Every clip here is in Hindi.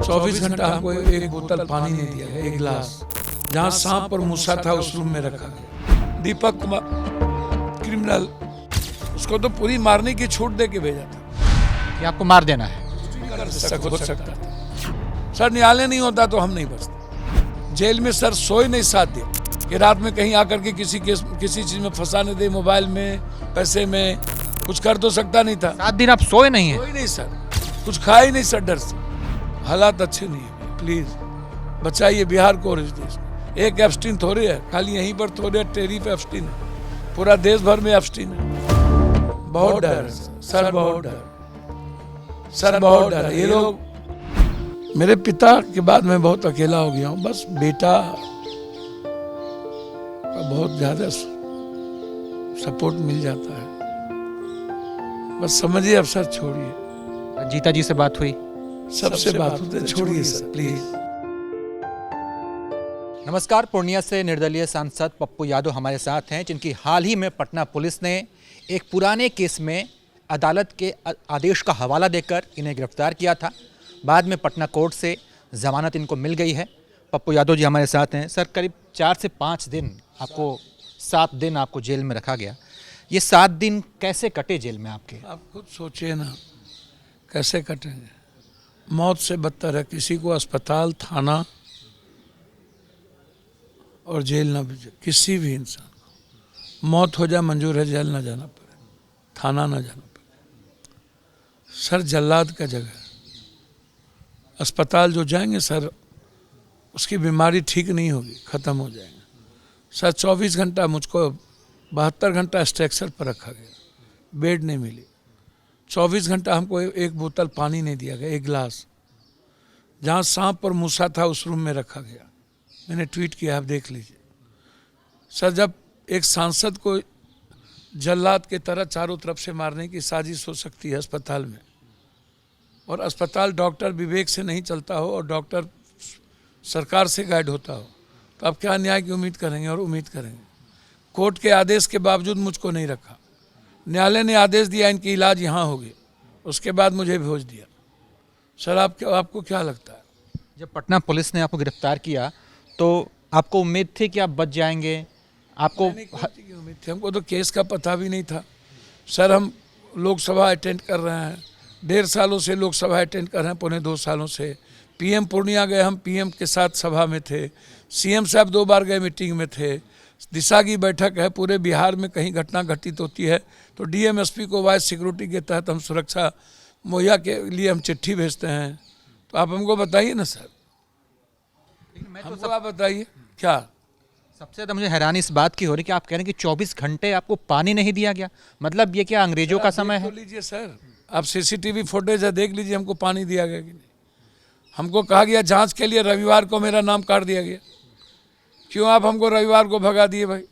24 घंटा हमको एक बोतल पानी नहीं दिया गया, एक गिलास। जहाँ सांप और मूसा था उस रूम में रखा गया। दीपक कुमार क्रिमिनल, उसको तो पूरी मारने की छूट दे के भेजा था कि आपको मार देना है। हो सकता था सर, न्यायालय नहीं होता तो हम नहीं बचते। जेल में सर सोए नहीं साथ दिया कि रात में कहीं आकर के किसी चीज में फंसाने दे, मोबाइल में, पैसे में, कुछ कर तो सकता नहीं था। 7 दिन आप सोए नहीं है? सोए नहीं सर, कुछ खाया ही नहीं सर, डर से। हालात अच्छे नहीं है, प्लीज बचाइए बिहार को और इस देश में। एक एब्स्टीन थोड़े है, खाली यहीं पर थोड़े टेरिफ एब्स्टीन है, पूरा देश भर में एब्स्टीन है। बहुत डर है सर, बहुत डर सर, बहुत डर है। ये लोग, मेरे पिता के बाद मैं बहुत अकेला हो गया हूँ। बस बेटा का बहुत ज्यादा सपोर्ट मिल जाता है। बस समझिए अब सर, छोड़िए। जीता जी से बात हुई? सबसे बात होती है, छोड़िए सर प्लीज। नमस्कार, पूर्णिया से निर्दलीय सांसद पप्पू यादव हमारे साथ हैं, जिनकी हाल ही में पटना पुलिस ने एक पुराने केस में अदालत के आदेश का हवाला देकर इन्हें गिरफ्तार किया था। बाद में पटना कोर्ट से जमानत इनको मिल गई है। पप्पू यादव जी हमारे साथ हैं। सर, करीब 4 से 5 दिन आपको 7 दिन आपको जेल में रखा गया। ये 7 दिन कैसे कटे जेल में आपके? आप खुद सोचिए ना, कैसे कटेंगे। मौत से बदतर है किसी को अस्पताल, थाना और जेल ना भेजे। किसी भी इंसान को मौत हो जाए मंजूर है, जेल ना जाना पड़े, थाना ना जाना पड़े। सर जल्लाद का जगह है। अस्पताल जो जाएंगे सर, उसकी बीमारी ठीक नहीं होगी, ख़त्म हो जाएंगे। सर 24 घंटा मुझको 72 घंटा स्ट्रेक्चर पर रखा गया, बेड नहीं मिली। 24 घंटा हमको एक बोतल पानी नहीं दिया गया, एक गिलास। जहाँ सांप और मूसा था उस रूम में रखा गया। मैंने ट्वीट किया, आप देख लीजिए। सर, जब एक सांसद को जल्लाद के तरह चारों तरफ से मारने की साजिश हो सकती है अस्पताल में, और अस्पताल डॉक्टर विवेक से नहीं चलता हो और डॉक्टर सरकार से गाइड होता हो, तो आप क्या न्याय की उम्मीद करेंगे? और उम्मीद करेंगे। कोर्ट के आदेश के बावजूद मुझको नहीं रखा। न्यायालय ने आदेश दिया इनकी इलाज यहाँ होगी, उसके बाद मुझे भेज दिया। सर आपको क्या लगता है? जब पटना पुलिस ने आपको गिरफ्तार किया तो आपको उम्मीद थी कि आप बच जाएंगे? आपको उम्मीद थी? हमको तो केस का पता भी नहीं था सर। हम लोकसभा अटेंड कर रहे हैं, 1.5 सालों से लोकसभा अटेंड कर रहे हैं, पौने 2 सालों से। पीएम पूर्णिया गए, हम पीएम के साथ सभा में थे। सीएम साहब 2 बार गए, मीटिंग में थे। दिशा की बैठक है, पूरे बिहार में कहीं घटना घटित होती है तो डीएमएसपी को वाइस सिक्योरिटी के तहत हम सुरक्षा मुहैया के लिए हम चिट्ठी भेजते हैं। तो आप हमको बताइए ना सर, हमको आप बताइए क्या। सबसे ज़्यादा मुझे हैरानी इस बात की हो रही कि आप कह रहे हैं कि 24 घंटे आपको पानी नहीं दिया गया। मतलब ये क्या अंग्रेजों का समय है? लीजिए सर, आप सीसीटीवी फुटेज है, देख लीजिए हमको पानी दिया गया कि नहीं। हमको कहा गया जांच के लिए, रविवार को मेरा नाम काट दिया गया। क्यों आप हमको रविवार को भगा दिए भाई?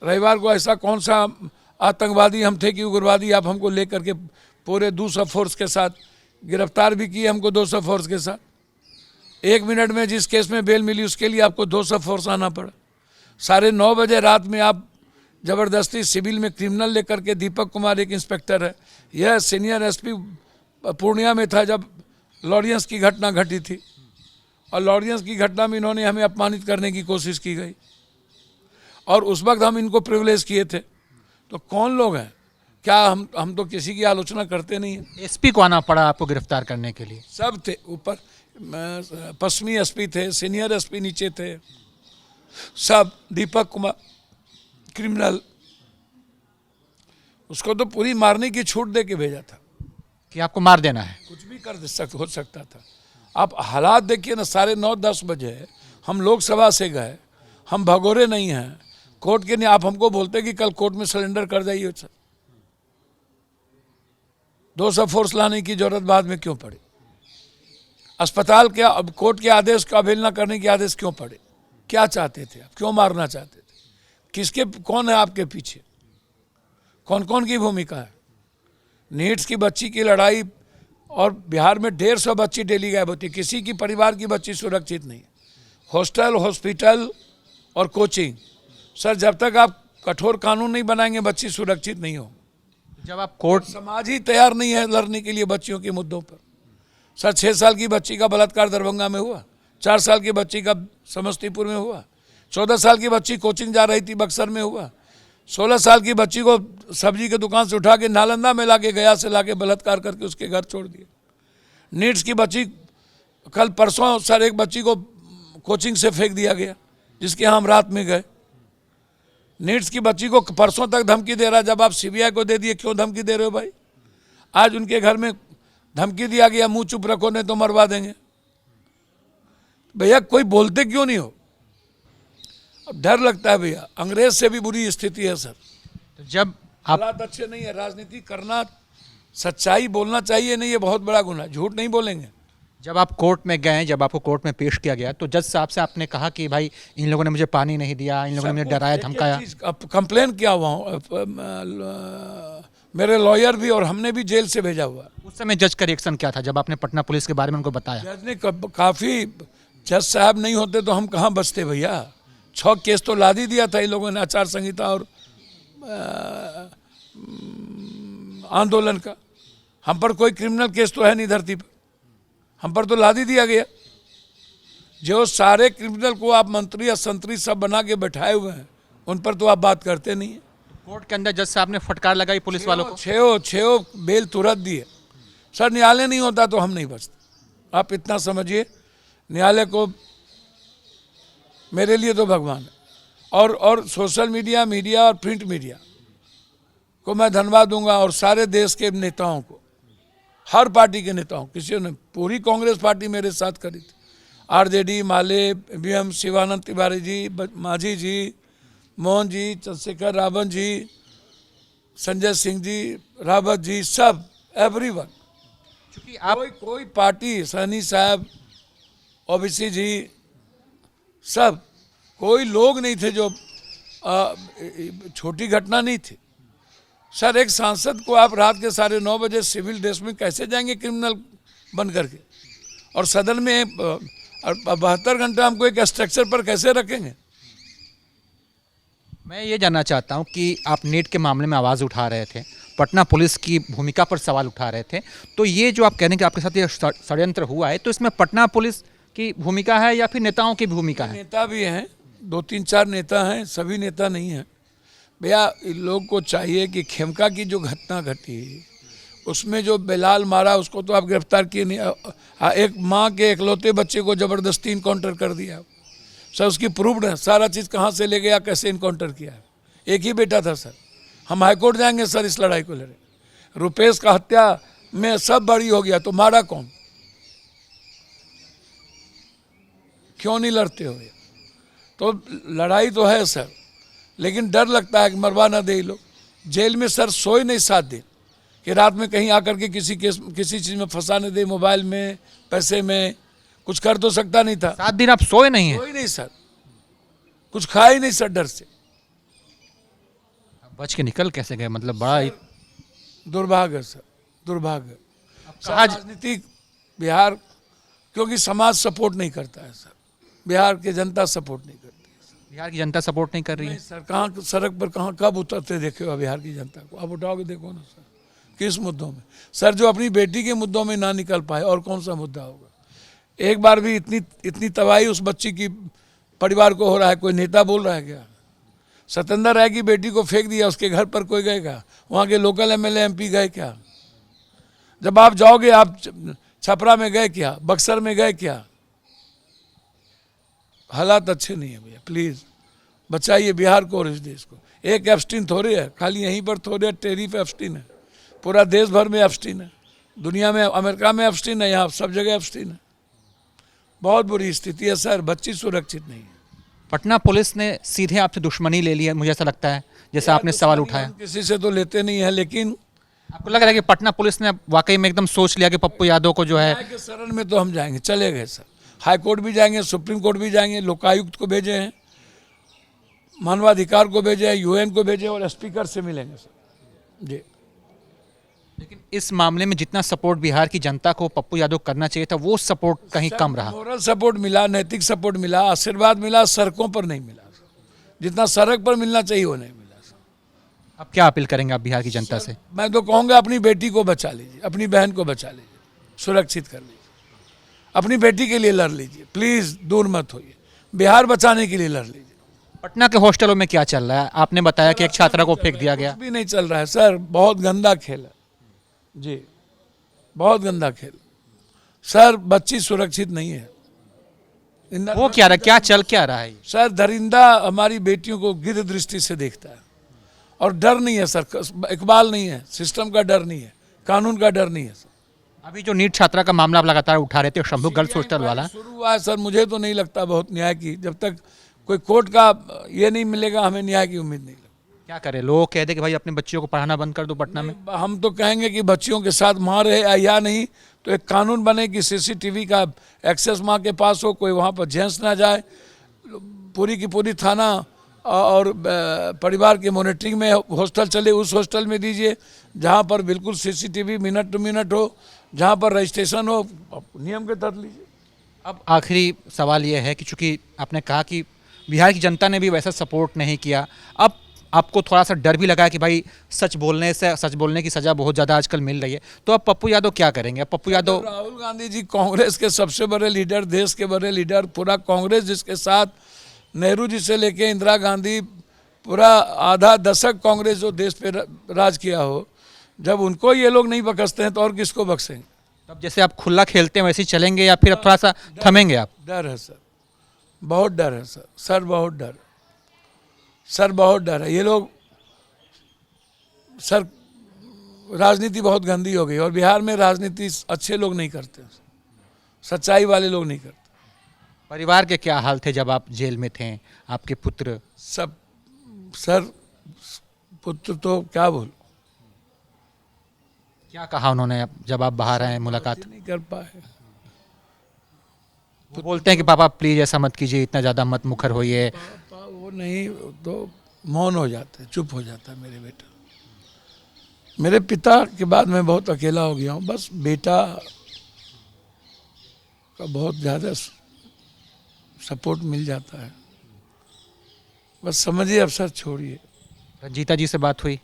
रविवार को ऐसा कौन सा आतंकवादी हम थे कि उग्रवादी आप हमको लेकर के पूरे 200 फोर्स के साथ गिरफ्तार भी किए हमको, 200 फोर्स के साथ। 1 मिनट में जिस केस में बेल मिली उसके लिए आपको 200 फोर्स आना पड़ा। 9:30 बजे रात में आप जबरदस्ती सिविल में क्रिमिनल लेकर के, दीपक कुमार एक इंस्पेक्टर है, यह सीनियर एसपी पूर्णिया में था जब लॉरियंस की घटना घटी थी, और लॉरियंस की घटना में इन्होंने हमें अपमानित करने की कोशिश की गई, और उस वक्त हम इनको प्रिविलेज किए थे। तो कौन लोग हैं? क्या हम तो किसी की आलोचना करते नहीं हैं। एसपी को आना पड़ा आपको गिरफ्तार करने के लिए? सब थे ऊपर, पश्चिमी एसपी थे, सीनियर एसपी नीचे थे, सब। दीपक कुमार क्रिमिनल, उसको तो पूरी मारने की छूट दे के भेजा था कि आपको मार देना है। कुछ भी हो सकता था। आप हालात देखिए ना, 9:30-10 बजे हम लोकसभा से गए, हम भगोरे नहीं हैं कोर्ट के। नहीं, आप हमको बोलते कि कल कोर्ट में सरेंडर कर जाइए सर। 200 फोर्स लाने की जरूरत बाद में क्यों पड़ी? अस्पताल के, अब कोर्ट के आदेश का अवहेलना करने के आदेश क्यों पड़े? क्या चाहते थे आप? क्यों मारना चाहते थे? कौन है आपके पीछे? कौन कौन की भूमिका है? नीट्स की बच्ची की लड़ाई, और बिहार में 150 बच्ची डेली गायब होती है, किसी की परिवार की बच्ची सुरक्षित नहीं है। हॉस्टल, हॉस्पिटल और कोचिंग, सर जब तक आप कठोर कानून नहीं बनाएंगे बच्ची सुरक्षित नहीं हो। जब आप कोर्ट, समाज ही तैयार नहीं है लड़ने के लिए बच्चियों के मुद्दों पर। सर 6 साल की बच्ची का बलात्कार दरभंगा में हुआ, 4 साल की बच्ची का समस्तीपुर में हुआ, 14 साल की बच्ची कोचिंग जा रही थी बक्सर में हुआ, 16 साल की बच्ची को सब्जी की दुकान से उठा के नालंदा में लाके गया से लाके बलात्कार करके उसके घर छोड़ दिया। नीट्स की बच्ची कल परसों सर एक बच्ची को कोचिंग से फेंक दिया गया, जिसके यहाँ हम रात में गए। नीट्स की बच्ची को परसों तक धमकी दे रहा, जब आप सीबीआई को दे दिए क्यों धमकी दे रहे हो भाई? आज उनके घर में धमकी दिया गया, मुंह चुप रखो नहीं तो मरवा देंगे। भैया कोई बोलते क्यों नहीं हो? अब डर लगता है भैया, अंग्रेज से भी बुरी स्थिति है सर। तो जब आप हालात अच्छे नहीं है, राजनीति करना, सच्चाई बोलना चाहिए नहीं, ये बहुत बड़ा गुनाह, झूठ नहीं बोलेंगे। जब आप कोर्ट में गए, जब आपको कोर्ट में पेश किया गया, तो जज साहब से आपने कहा कि भाई इन लोगों ने मुझे पानी नहीं दिया, इन लोगों ने मुझे डराया धमकाया। कंप्लेन किया हुआ, मेरे लॉयर भी और हमने भी जेल से भेजा हुआ। उस समय जज का रिएक्शन क्या था जब आपने पटना पुलिस के बारे में उनको बताया? जज ने काफ़ी, जज साहब नहीं होते तो हम कहाँ बचते भैया। 6 केस तो लाद ही दिया था इन लोगों ने, आचार संहिता और आंदोलन का। हम पर कोई क्रिमिनल केस तो है नहीं धरती पर, हम पर तो लाद ही दिया गया। जो सारे क्रिमिनल को आप मंत्री या संतरी सब बना के बैठाए हुए हैं, उन पर तो आप बात करते नहीं है। कोर्ट के अंदर जज साहब ने फटकार लगाई पुलिस वालों को, छो बेल तुरंत दिए। सर न्यायालय नहीं होता तो हम नहीं बचते, आप इतना समझिए। न्यायालय को मेरे लिए तो भगवान है। और सोशल मीडिया और प्रिंट मीडिया को मैं धन्यवाद दूंगा, और सारे देश के नेताओं को, हर पार्टी के नेताओं, किसी ने, पूरी कांग्रेस पार्टी मेरे साथ करी थी, आरजेडी, माले, बीएम शिवानंद तिवारी जी, मांझी जी, मोहन जी, चंद्रशेखर रावत जी, संजय सिंह जी, रावत जी, सब, एवरीवन। क्योंकि आप कोई पार्टी, सहनी साहब, ओबीसी जी, सब, कोई लोग नहीं थे जो छोटी घटना नहीं थी। सर एक सांसद को आप रात के 9:30 बजे सिविल ड्रेस में कैसे जाएंगे क्रिमिनल बन करके, और सदन में 72 घंटा हमको एक स्ट्रक्चर पर कैसे रखेंगे? मैं ये जानना चाहता हूँ कि आप नीट के मामले में आवाज़ उठा रहे थे, पटना पुलिस की भूमिका पर सवाल उठा रहे थे, तो ये जो आप कह रहे हैं कि आपके साथ ये षड्यंत्र हुआ है, तो इसमें पटना पुलिस की भूमिका है या फिर नेताओं की भूमिका है? नेता भी हैं, 2-3-4 नेता हैं, सभी नेता नहीं हैं भैया। इन लोग को चाहिए कि खेमका की जो घटना घटी, उसमें जो बेलाल मारा उसको तो आप गिरफ्तार किए नहीं। एक माँ के इकलौते बच्चे को ज़बरदस्ती इनकाउंटर कर दिया सर, उसकी प्रूफ्ड है सारा चीज़, कहाँ से ले गया, कैसे इनकाउंटर किया। एक ही बेटा था सर। हम हाईकोर्ट जाएंगे सर इस लड़ाई को लड़े। रुपेश का हत्या में सब बड़ी हो गया तो मारा कौन? क्यों नहीं लड़ते हो? तो लड़ाई तो है सर, लेकिन डर लगता है कि मरवा ना दे लोग। जेल में सर सोए नहीं 7 दिन कि रात में कहीं आकर के किसी चीज़ में फंसाने दे, मोबाइल में, पैसे में, कुछ कर तो सकता नहीं था। 7 दिन आप सोए नहीं हैं? सोए नहीं सर, कुछ खाया ही नहीं सर डर से। बच के निकल कैसे गए? मतलब बड़ा ही दुर्भाग्य सर, दुर्भाग्य। राजनीतिक बिहार, क्योंकि समाज सपोर्ट नहीं करता है सर, बिहार की जनता सपोर्ट नहीं करती है। बिहार की जनता सपोर्ट नहीं कर रही है सर। कहाँ सड़क पर कहाँ कब उतरते देखे हो बिहार की जनता को? आप उठाओगे देखो ना सर, किस मुद्दों में सर? जो अपनी बेटी के मुद्दों में ना निकल पाए और कौन सा मुद्दा होगा? एक बार भी इतनी तबाही उस बच्ची की परिवार को हो रहा है, कोई नेता बोल रहा है क्या? सतेंद्र राय की बेटी को फेंक दिया, उसके घर पर कोई गए क्या? वहाँ के लोकल एमएलए एमपी गए क्या? जब आप जाओगे, आप छपरा में गए क्या? बक्सर में गए क्या? हालात अच्छे नहीं है भैया, प्लीज़ बचाइए बिहार को और इस देश को। एक एप्स्टीन थोड़े है, खाली यहीं पर थोड़े टेरिफ एप्स्टीन है, पूरा देश भर में एप्स्टीन है, दुनिया में, अमेरिका में एप्स्टीन है, यहाँ सब जगह एप्स्टीन है। बहुत बुरी स्थिति है सर, बच्ची सुरक्षित नहीं है। पटना पुलिस ने सीधे आपसे दुश्मनी ले ली है, मुझे ऐसा लगता है, जैसा आपने सवाल उठाया। किसी से तो लेते नहीं है, लेकिन आपको लग रहा है कि पटना पुलिस ने वाकई में एकदम सोच लिया कि पप्पू यादव को जो है न्याय के शरण में तो हम जाएंगे, चले गए सर, हाई कोर्ट भी जाएंगे, सुप्रीम कोर्ट भी जाएंगे, लोकायुक्त को भेजे हैं, मानवाधिकार को भेजे हैं, यूएन को भेजे और स्पीकर से मिलेंगे सर जी। लेकिन इस मामले में जितना सपोर्ट बिहार की जनता को पप्पू यादव करना चाहिए था, वो सपोर्ट कहीं कम रहा। मोरल सपोर्ट मिला, नैतिक सपोर्ट मिला, आशीर्वाद मिला, सड़कों पर नहीं मिला। जितना सड़क पर मिलना चाहिए वो नहीं मिला। अब क्या अपील करेंगे आप बिहार की जनता से? मैं तो कहूँगा अपनी बेटी को बचा लीजिए, अपनी बहन को बचा लीजिए, सुरक्षित कर लीजिए। अपनी बेटी के लिए लड़ लीजिए, प्लीज़ दूर मत होइए, बिहार बचाने के लिए लड़ लीजिए। पटना के हॉस्टलों में क्या चल रहा है? आपने बताया कि एक छात्रा को फेंक दिया गया। कुछ भी नहीं चल रहा है सर, बहुत गंदा खेल है जी, बहुत गंदा खेल सर। बच्ची सुरक्षित नहीं है। वो क्या रहा, क्या चल क्या रहा है? सर दरिंदा हमारी बेटियों को गिद्ध दृष्टि से देखता है और डर नहीं है सर, इकबाल नहीं है, सिस्टम का डर नहीं है, कानून का डर नहीं है सर। अभी जो नीट छात्रा का मामला आप लगातार उठा रहे थे, शंभू गर्ल्स हॉस्टल वाला, शुरू हुआ है सर, मुझे तो नहीं लगता बहुत न्याय की, जब तक कोई कोर्ट का ये नहीं मिलेगा हमें न्याय की उम्मीद नहीं लगती। क्या करें? लोग कहते कि भाई अपने बच्चियों को पढ़ाना बंद कर दो पटना में। हम तो कहेंगे कि बच्चियों के साथ माँ रहे या नहीं, तो एक कानून बने कि सीसीटीवी का एक्सेस माँ के पास हो, कोई वहाँ पर जेंस ना जाए, पूरी की पूरी थाना और परिवार के मॉनिटरिंग में हॉस्टल चले, उस हॉस्टल में दीजिए जहाँ पर बिल्कुल सीसीटीवी मिनट टू मिनट हो, जहाँ पर रजिस्ट्रेशन हो, नियम के तहत लीजिए। अब आखिरी सवाल ये है कि चूंकि आपने कहा कि बिहार की जनता ने भी वैसा सपोर्ट नहीं किया, अब आपको थोड़ा सा डर भी लगा कि भाई सच बोलने की सज़ा बहुत ज़्यादा आजकल मिल रही है, तो अब पप्पू यादव क्या करेंगे? अब पप्पू यादव, राहुल गांधी जी कांग्रेस के सबसे बड़े लीडर, देश के बड़े लीडर, पूरा कांग्रेस जिसके साथ नेहरू जी से लेके इंदिरा गांधी, पूरा आधा दशक कांग्रेस जो देश पे राज किया हो, जब उनको ये लोग नहीं बख्शते हैं तो और किसको बख्शेंगे? अब जैसे आप खुला खेलते हैं वैसे ही चलेंगे या फिर अब थोड़ा सा थमेंगे आप? डर है सर, बहुत डर है सर, सर बहुत डर है सर, बहुत डर है। ये लोग सर, राजनीति बहुत गंदी हो गई और बिहार में राजनीति अच्छे लोग नहीं करते, सच्चाई वाले लोग नहीं करते। परिवार के क्या हाल थे जब आप जेल में थे? आपके पुत्र सब सर, पुत्र तो क्या बोल, क्या कहा उन्होंने जब आप बाहर आए? मुलाकात नहीं कर पाए। वो बोलते हैं कि पापा प्लीज ऐसा मत कीजिए, इतना ज़्यादा मत मुखर होइए। वो नहीं तो मौन हो जाते हैं, चुप हो जाता है मेरे बेटा। मेरे पिता के बाद मैं बहुत अकेला हो गया हूँ, बस बेटा का बहुत ज़्यादा सपोर्ट मिल जाता है, बस समझिए। अब सर छोड़िए, रंजीता जी से बात हुई?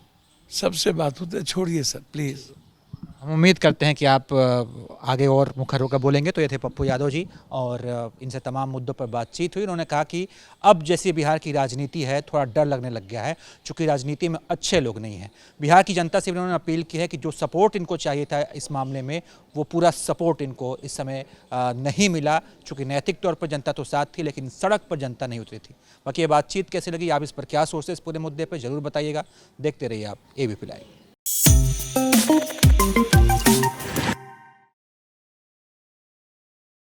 सबसे बात होती है, छोड़िए सर प्लीज़। हम उम्मीद करते हैं कि आप आगे और मुखर होकर बोलेंगे। तो ये थे पप्पू यादव जी और इनसे तमाम मुद्दों पर बातचीत हुई। उन्होंने कहा कि अब जैसे बिहार की राजनीति है, थोड़ा डर लगने लग गया है, चूँकि राजनीति में अच्छे लोग नहीं हैं। बिहार की जनता से भी उन्होंने अपील की है कि जो सपोर्ट इनको चाहिए था इस मामले में, वो पूरा सपोर्ट इनको इस समय नहीं मिला, चूँकि नैतिक तौर पर जनता तो साथ थी लेकिन सड़क पर जनता नहीं उतरी थी। बाकी ये बातचीत कैसे लगी, आप इस पर क्या सोचते हैं, इस पूरे मुद्दे पर ज़रूर बताइएगा। देखते रहिए आप ABP लाइव।